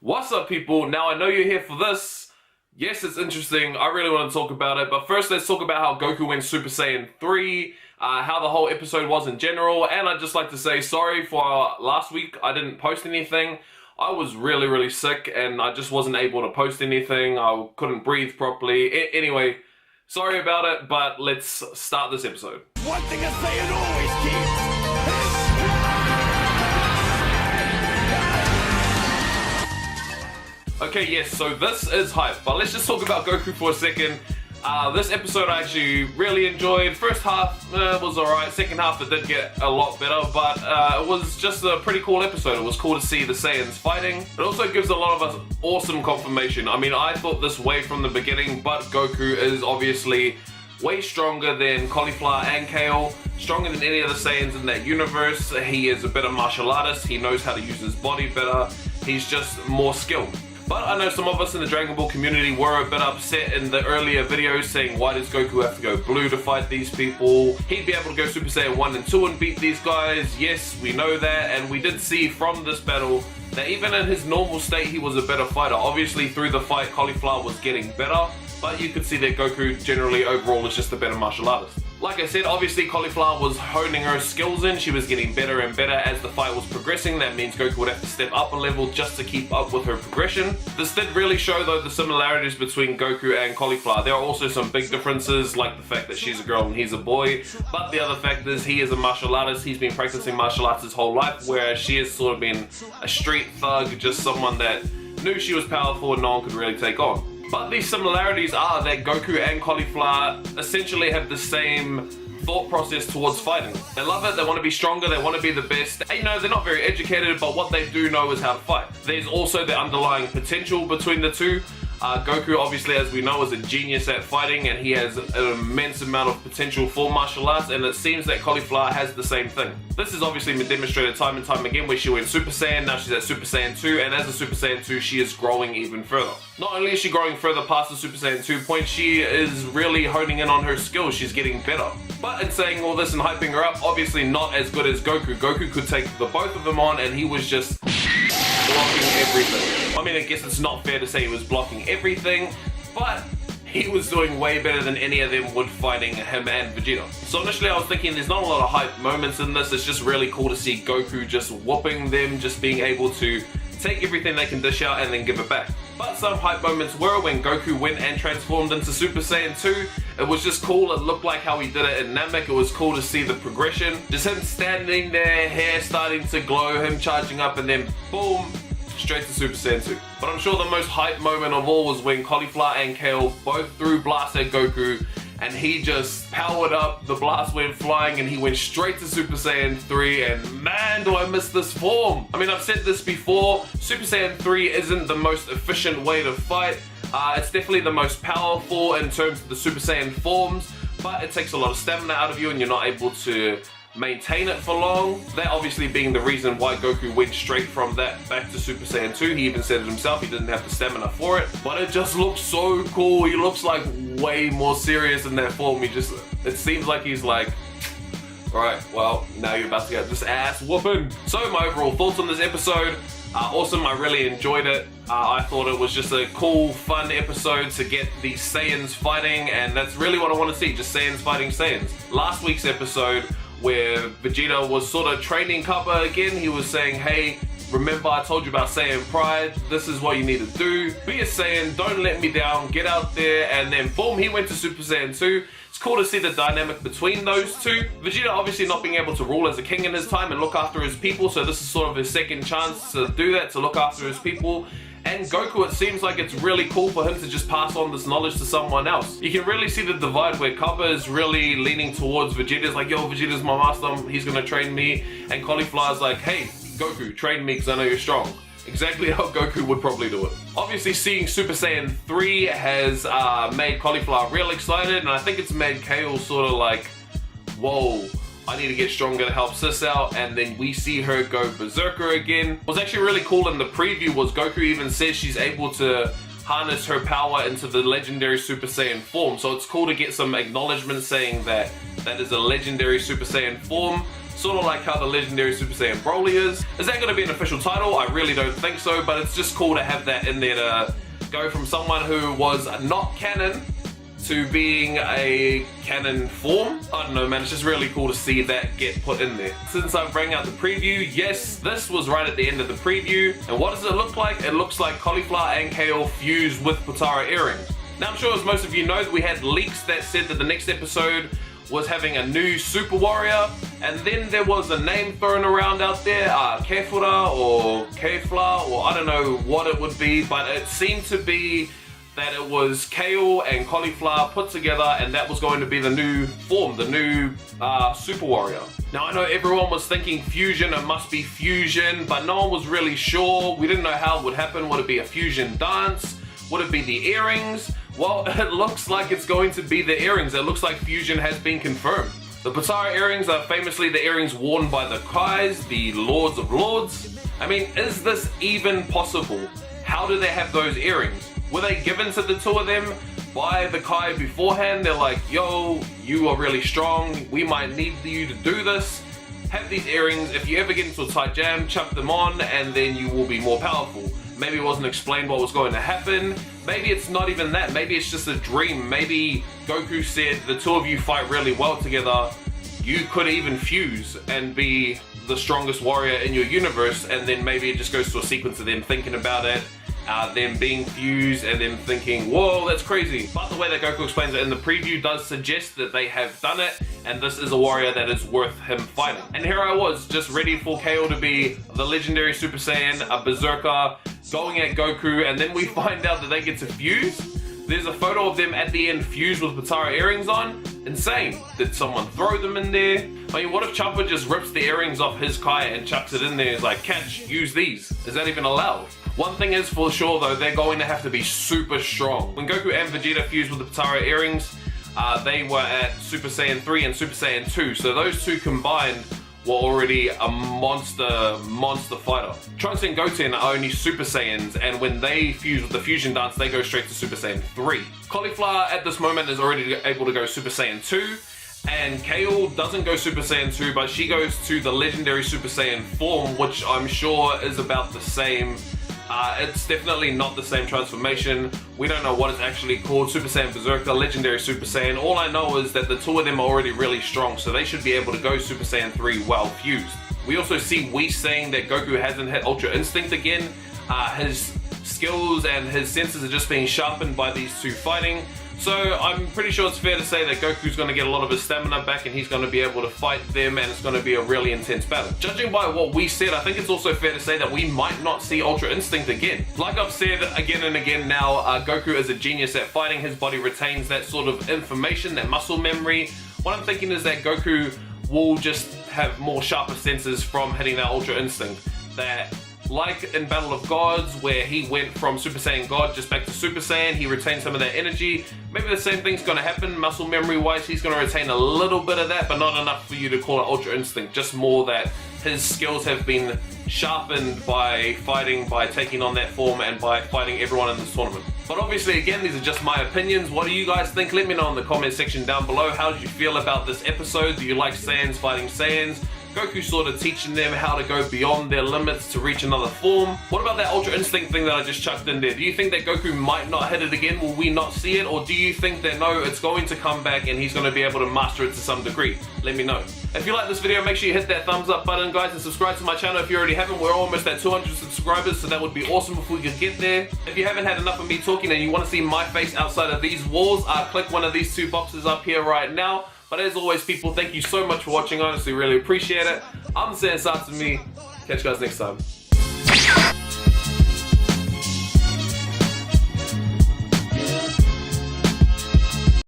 What's up, people? Now I know you're here for this. Yes, it's interesting. I really want to talk about it, but first let's talk about how Goku went Super Saiyan 3, how the whole episode was in general, and I'd just like to say sorry for last week. I didn't post anything. I was really sick and I just wasn't able to post anything. I couldn't breathe properly. Anyway, sorry about it, but let's start this episode. One thing a Saiyan always keeps. Okay, yes, so this is hype, but let's just talk about Goku for a second. This episode I actually really enjoyed. First half was alright, second half it did get a lot better, but it was just a pretty cool episode. It was cool to see the Saiyans fighting. It also gives a lot of us awesome confirmation. I mean, I thought this way from the beginning, but Goku is obviously way stronger than Cauliflower and Kale, stronger than any other Saiyans in that universe. He is a better martial artist, he knows how to use his body better, he's just more skilled. But I know some of us in the Dragon Ball community were a bit upset in the earlier videos saying, why does Goku have to go blue to fight these people? He'd be able to go Super Saiyan 1 and 2 and beat these guys. Yes, we know that, and we did see from this battle that even in his normal state he was a better fighter. Obviously through the fight Cauliflower was getting better, but you could see that Goku generally overall is just a better martial artist. Like I said, obviously Cauliflower was honing her skills in, she was getting better and better as the fight was progressing. That means Goku would have to step up a level just to keep up with her progression. This did really show though the similarities between Goku and Cauliflower. There are also some big differences, like the fact that she's a girl and he's a boy, but the other fact is he is a martial artist, he's been practicing martial arts his whole life, whereas she has sort of been a street thug, just someone that knew she was powerful and no one could really take on. But these similarities are that Goku and Cauliflower essentially have the same thought process towards fighting. They love it, they want to be stronger, they want to be the best. And you know, they're not very educated, but what they do know is how to fight. There's also the underlying potential between the two. Goku, obviously, as we know, is a genius at fighting and he has an immense amount of potential for martial arts, and it seems that Cauliflower has the same thing. This has obviously been demonstrated time and time again where she went Super Saiyan, now she's at Super Saiyan 2, and as a Super Saiyan 2 she is growing even further. Not only is she growing further past the Super Saiyan 2 point, she is really honing in on her skills, she's getting better. But in saying all this and hyping her up, obviously not as good as Goku. Goku could take the both of them on and he was just blocking everything. I mean, I guess it's not fair to say he was blocking everything, but he was doing way better than any of them would fighting him and Vegeta. So initially I was thinking there's not a lot of hype moments in this, it's just really cool to see Goku just whooping them, just being able to take everything they can dish out and then give it back. But some hype moments were when Goku went and transformed into Super Saiyan 2. It was just cool, it looked like how he did it in Namek. It was cool to see the progression. Just him standing there, hair starting to glow, him charging up, and then boom, straight to Super Saiyan 2. But I'm sure the most hype moment of all was when Cauliflower and Kale both threw blasts at Goku and he just powered up, the blast went flying and he went straight to Super Saiyan 3, and man do I miss this form. I mean, I've said this before, Super Saiyan 3 isn't the most efficient way to fight. It's definitely the most powerful in terms of the Super Saiyan forms, but it takes a lot of stamina out of you and you're not able to maintain it for long. That obviously being the reason why Goku went straight from that back to Super Saiyan 2. He even said it himself, he didn't have the stamina for it, but it just looks so cool. He looks like way more serious in that form. It seems like he's like, alright, well, now you're about to get this ass whooping. So my overall thoughts on this episode, awesome, I really enjoyed it. I thought it was just a cool, fun episode to get these Saiyans fighting, and that's really what I want to see, just Saiyans fighting Saiyans. Last week's episode, where Vegeta was sort of training Kappa again, he was saying, hey, remember I told you about Saiyan Pride, this is what you need to do, be a Saiyan, don't let me down, get out there, and then boom, he went to Super Saiyan 2. It's cool to see the dynamic between those two. Vegeta obviously not being able to rule as a king in his time and look after his people, so this is sort of his second chance to do that, to look after his people. And Goku, it seems like it's really cool for him to just pass on this knowledge to someone else. You can really see the divide where Kappa is really leaning towards Vegeta's like, yo, Vegeta's my master, he's gonna train me. And Cauliflower's like, hey, Goku, train me because I know you're strong. Exactly how Goku would probably do it. Obviously seeing Super Saiyan 3 has made Cauliflower real excited, and I think it's made Kale sort of like, whoa, I need to get stronger to help sis out, and then we see her go berserker again. What's actually really cool in the preview was Goku even says she's able to harness her power into the legendary Super Saiyan form, so it's cool to get some acknowledgement saying that that is a legendary Super Saiyan form. Sort of like how the legendary Super Saiyan Broly is. Is that going to be an official title? I really don't think so, but it's just cool to have that in there to go from someone who was not canon to being a canon form. I don't know, man, it's just really cool to see that get put in there. Since I bring out the preview, yes, this was right at the end of the preview. And what does it look like? It looks like cauliflower and kale fused with Potara earrings. Now, I'm sure as most of you know, we had leaks that said that the next episode was having a new Super Warrior, and then there was a name thrown around out there, Kefura or Kefla, or I don't know what it would be, but it seemed to be that it was kale and cauliflower put together, and that was going to be the new form, the new Super Warrior. Now, I know everyone was thinking fusion, it must be fusion, but no one was really sure. We didn't know how it would happen. Would it be a fusion dance? Would it be the earrings? Well, it looks like it's going to be the earrings. It looks like fusion has been confirmed. The Potara earrings are famously the earrings worn by the Kais, the Lords of Lords. I mean, is this even possible? How do they have those earrings? Were they given to the two of them by the Kai beforehand? They're like, yo, you are really strong. We might need you to do this. Have these earrings. If you ever get into a tight jam, chuck them on and then you will be more powerful. Maybe it wasn't explained what was going to happen. Maybe it's not even that. Maybe it's just a dream. Maybe Goku said the two of you fight really well together. You could even fuse and be the strongest warrior in your universe, and then maybe it just goes to a sequence of them thinking about it, them being fused, and them thinking, whoa, that's crazy. But the way that Goku explains it in the preview does suggest that they have done it, and this is a warrior that is worth him fighting. And here I was, just ready for Kale to be the legendary Super Saiyan, a berserker, going at Goku, and then we find out that they get to fuse. There's a photo of them at the end fused with Potara earrings on. Insane. Did someone throw them in there? I mean, what if Chopper just rips the earrings off his Kai and chucks it in there? It's like, catch, use these. Is that even allowed? One thing is for sure though, they're going to have to be super strong. When Goku and Vegeta fused with the Potara earrings, they were at Super Saiyan 3 and Super Saiyan 2. So those two combined were already a monster fighter. Trunks and Goten are only Super Saiyans, and when they fuse with the fusion dance, they go straight to Super Saiyan 3. Cauliflower at this moment is already able to go Super Saiyan 2, and Kale doesn't go Super Saiyan 2, but she goes to the legendary Super Saiyan form, which I'm sure is about the same. It's definitely not the same transformation. We don't know what it's actually called. Super Saiyan Berserker, Legendary Super Saiyan. All I know is that the two of them are already really strong, so they should be able to go Super Saiyan 3 well fused. We also see Whis saying that Goku hasn't hit Ultra Instinct again. His skills and his senses are just being sharpened by these two fighting. So I'm pretty sure it's fair to say that Goku's going to get a lot of his stamina back and he's going to be able to fight them, and it's going to be a really intense battle. Judging by what we said, I think it's also fair to say that we might not see Ultra Instinct again. Like I've said again and again now, Goku is a genius at fighting. His body retains that sort of information, that muscle memory. What I'm thinking is that Goku will just have more sharper senses from hitting that Ultra Instinct. That, like in Battle of Gods, where he went from Super Saiyan God just back to Super Saiyan, he retained some of that energy. Maybe the same thing's going to happen muscle memory wise. He's going to retain a little bit of that, but not enough for you to call it Ultra Instinct. Just more that his skills have been sharpened by fighting, by taking on that form, and by fighting everyone in this tournament. But obviously, again, these are just my opinions. What do you guys think? Let me know in the comment section down below. How did you feel about this episode? Do you like Saiyans fighting Saiyans? Goku sort of teaching them how to go beyond their limits to reach another form. What about that Ultra Instinct thing that I just chucked in there? Do you think that Goku might not hit it again? Will we not see it? Or do you think that no, it's going to come back and he's going to be able to master it to some degree? Let me know. If you like this video, make sure you hit that thumbs up button, guys, and subscribe to my channel if you already haven't. We're almost at 200 subscribers, so that would be awesome if we could get there. If you haven't had enough of me talking and you want to see my face outside of these walls, click one of these two boxes up here right now. But as always, people, thank you so much for watching. Honestly, really appreciate it. I'm saying Satsumi. Catch you guys next time.